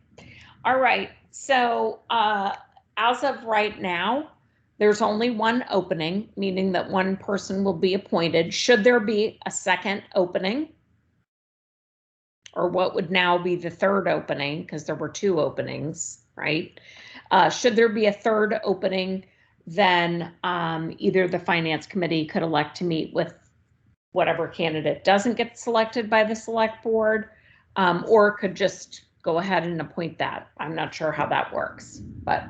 All right. So as of right now, there's only one opening, meaning that one person will be appointed. Should there be a second opening, or what would now be the third opening, because there were two openings, right? Should there be a third opening, then either the finance committee could elect to meet with whatever candidate doesn't get selected by the select board, or could just go ahead and appoint that. I'm not sure how that works, but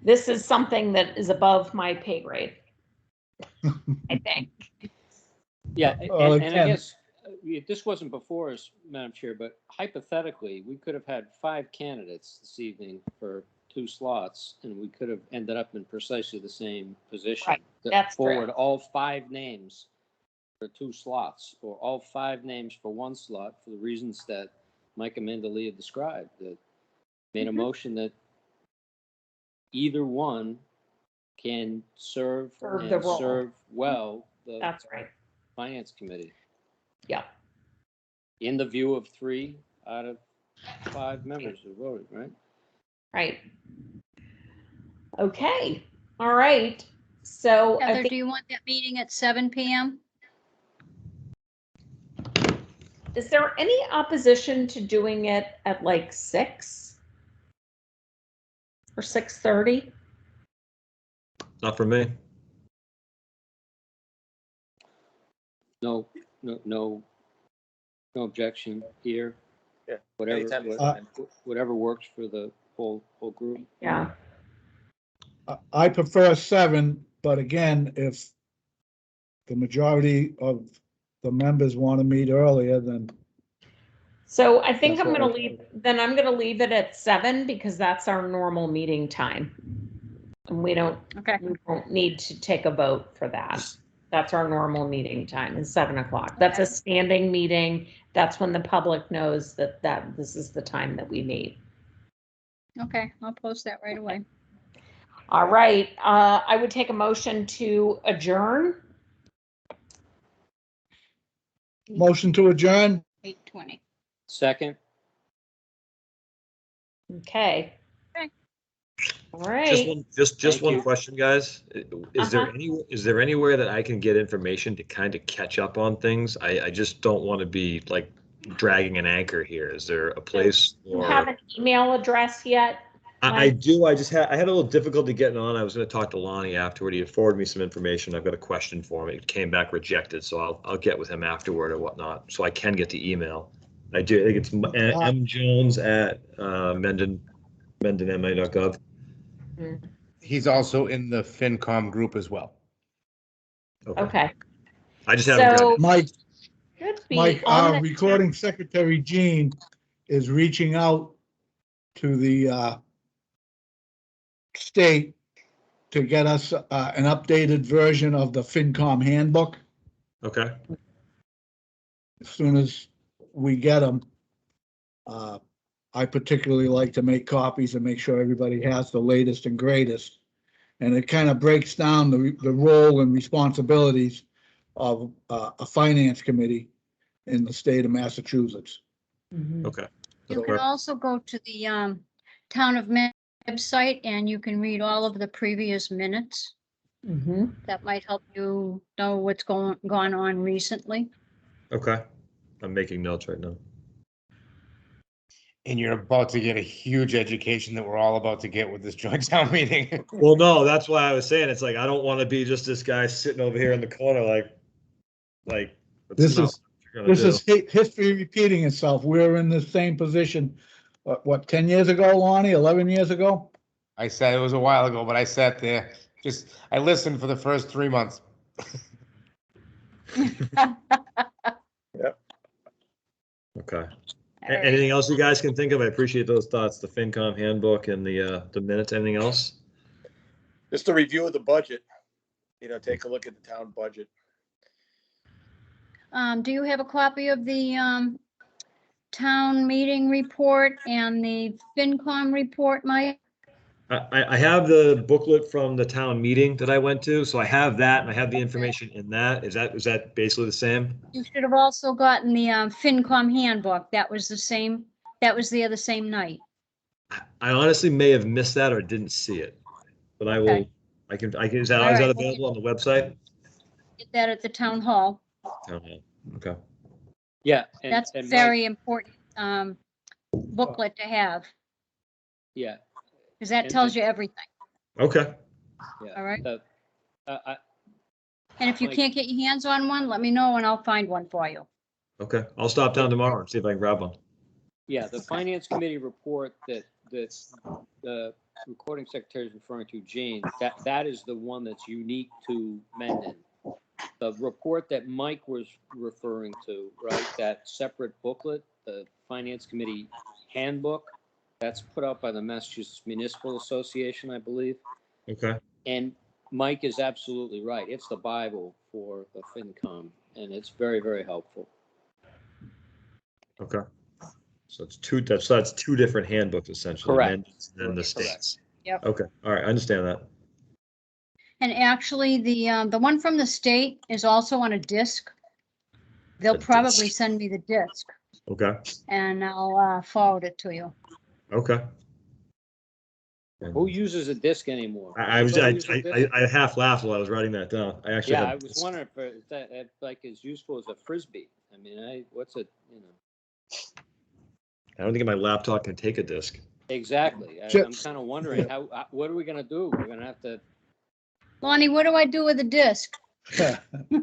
this is something that is above my pay grade, I think. Yeah, Well, and I again- guess if this wasn't before us, Madam Chair, but hypothetically, we could have had 5 candidates this evening for 2 slots, and we could have ended up in precisely the same position. Right, To that's forward correct. all 5 names for 2 slots, or all 5 names for 1 slot, for the reasons that Mike Amendolia described. That made a Mhm. motion that either one can serve Serve the and role. serve well the That's right. Finance Committee. Yeah. In the view of 3 out of 5 members who voted, right? Right. Okay. All right. So I Heather, think, do you want that meeting at 7 PM? is there any opposition to doing it at like 6 or 6:30? Not for me. No objection here. Yeah, Whatever, anytime is fine. whatever works for the whole group. Yeah. I prefer 7, but again, if the majority of the members want to meet earlier, then So I think That's I'm what gonna I leave, then I'm gonna leave it at 7 because that's our normal meeting time. And we don't need to take a vote for that. That's our normal meeting time is 7 o'clock. That's a standing meeting. That's when the public knows that this is the time that we meet. Okay, I'll post that right away. All right, I would take a motion to adjourn. motion to adjourn. 8:20. Second, Okay. Okay. All Just right. one, just Thank one you. question, guys. Is there Uh-huh. is there anywhere that I can get information to kind of catch up on things? I just don't want to be like dragging an anchor here. Is there a place You or? have an email address yet? I do. I had a little difficulty getting on. I was going to talk to Lonnie afterward. He had forwarded me some information. I've got a question for him. It came back rejected, so I'll get with him afterward or whatnot, so I can get the email. I do. I think it's mjones@mendonma.gov. He's also in the FinCom group as well. Okay. I just haven't. So Read it. Mike, should be Mike, on our the- recording secretary, Jean, is reaching out to the state to get us an updated version of the FinCom handbook. Okay. As soon as we get them, I particularly like to make copies and make sure everybody has the latest and greatest. And it kind of breaks down the role and responsibilities of a finance committee in the state of Massachusetts. Mhm. Okay. You can also go to the town of website and you can read all of the previous minutes. Mm-hmm. That might help you know what's gone on recently. Okay. I'm making notes right now. And you're about to get a huge education that we're all about to get with this joint town meeting. Well, no, that's why I was saying, it's like, I don't want to be just this guy sitting over here in the corner, like. that's This not is- what you're gonna This do. is history repeating itself. We're in the same position, what, 10 years ago, Lonnie, 11 years ago? I said, it was a while ago, but I sat there, I listened for the first 3 months. Okay. All right. Anything else you guys can think of? I appreciate those thoughts, the FinCom handbook and the minutes. Anything else? Just a review of the budget. Take a look at the town budget. Do you have a copy of the town meeting report and the FinCom report, Mike? I have the booklet from the town meeting that I went to, so I have that and I have the information in that. Is that basically the same? You should have also gotten the FinCom handbook. That was the same, that was the other same night. I honestly may have missed that or didn't see it, but I will, Okay. is that All is that right. available on the website? Did that at the town hall. Town hall. Okay. Yeah. That's a and Mike- very important booklet to have, Yeah, because that And- tells you everything. Okay. yeah. All right. And if you Mike- can't get your hands on one, let me know and I'll find one for you. Okay. I'll stop down tomorrow and see if I can grab one. Yeah, the finance committee report that the recording secretary is referring to, Jane, that is the one that's unique to Mendon. The report that Mike was referring to, right, that separate booklet, the finance committee handbook, that's put out by the Massachusetts Municipal Association, I believe. Okay. And Mike is absolutely right. It's the Bible for the FinCom, and it's very, very helpful. Okay. So it's that's two different handbooks essentially. Correct. Mendon's and then the Correct. states. Yep. Okay. All right. I understand that. And actually, the one from the state is also on a disc. They'll A disc. probably send me the disc Okay. and I'll forward it to you. Okay. Who uses a disc anymore? I was Somebody use a disc? I half laughed while I was writing that down. I actually Yeah, had- I was wondering if that like as useful as a Frisbee. I mean, what's it, I don't think my laptop can take a disc. exactly. I'm Chips. kind of wondering what are we gonna do? We're gonna have to, Lonnie, what do I do with the disc?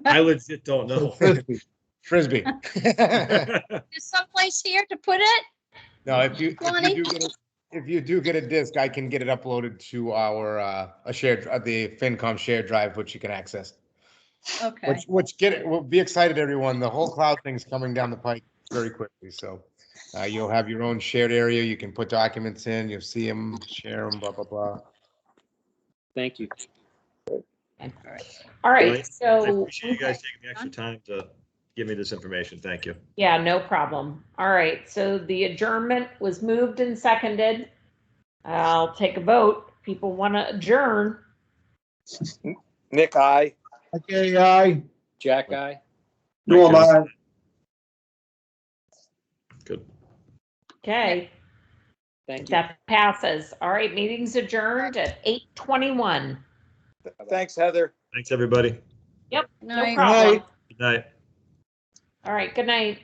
I legit don't know. Frisbee. Is someplace here to put it? No, if you Lonnie? do get a disc, I can get it uploaded to our the FinCom shared drive, which you can access. Okay. We'll be excited, everyone. The whole cloud thing's coming down the pike very quickly. So you'll have your own shared area. You can put documents in, you'll see them, share them, blah, blah, blah. thank you. All right, I so, appreciate you guys taking the extra time to give me this information. Thank you. yeah, no problem. All right, so the adjournment was moved and seconded. I'll take a vote. People want to adjourn. Nick, I. Okay, aye. Jack guy, No, am I. Good. Okay, thank you. that passes. All right, meeting's adjourned at 8:21. Thanks, Heather. Thanks, everybody. Yep, no Night. problem. Good night. All right, good night.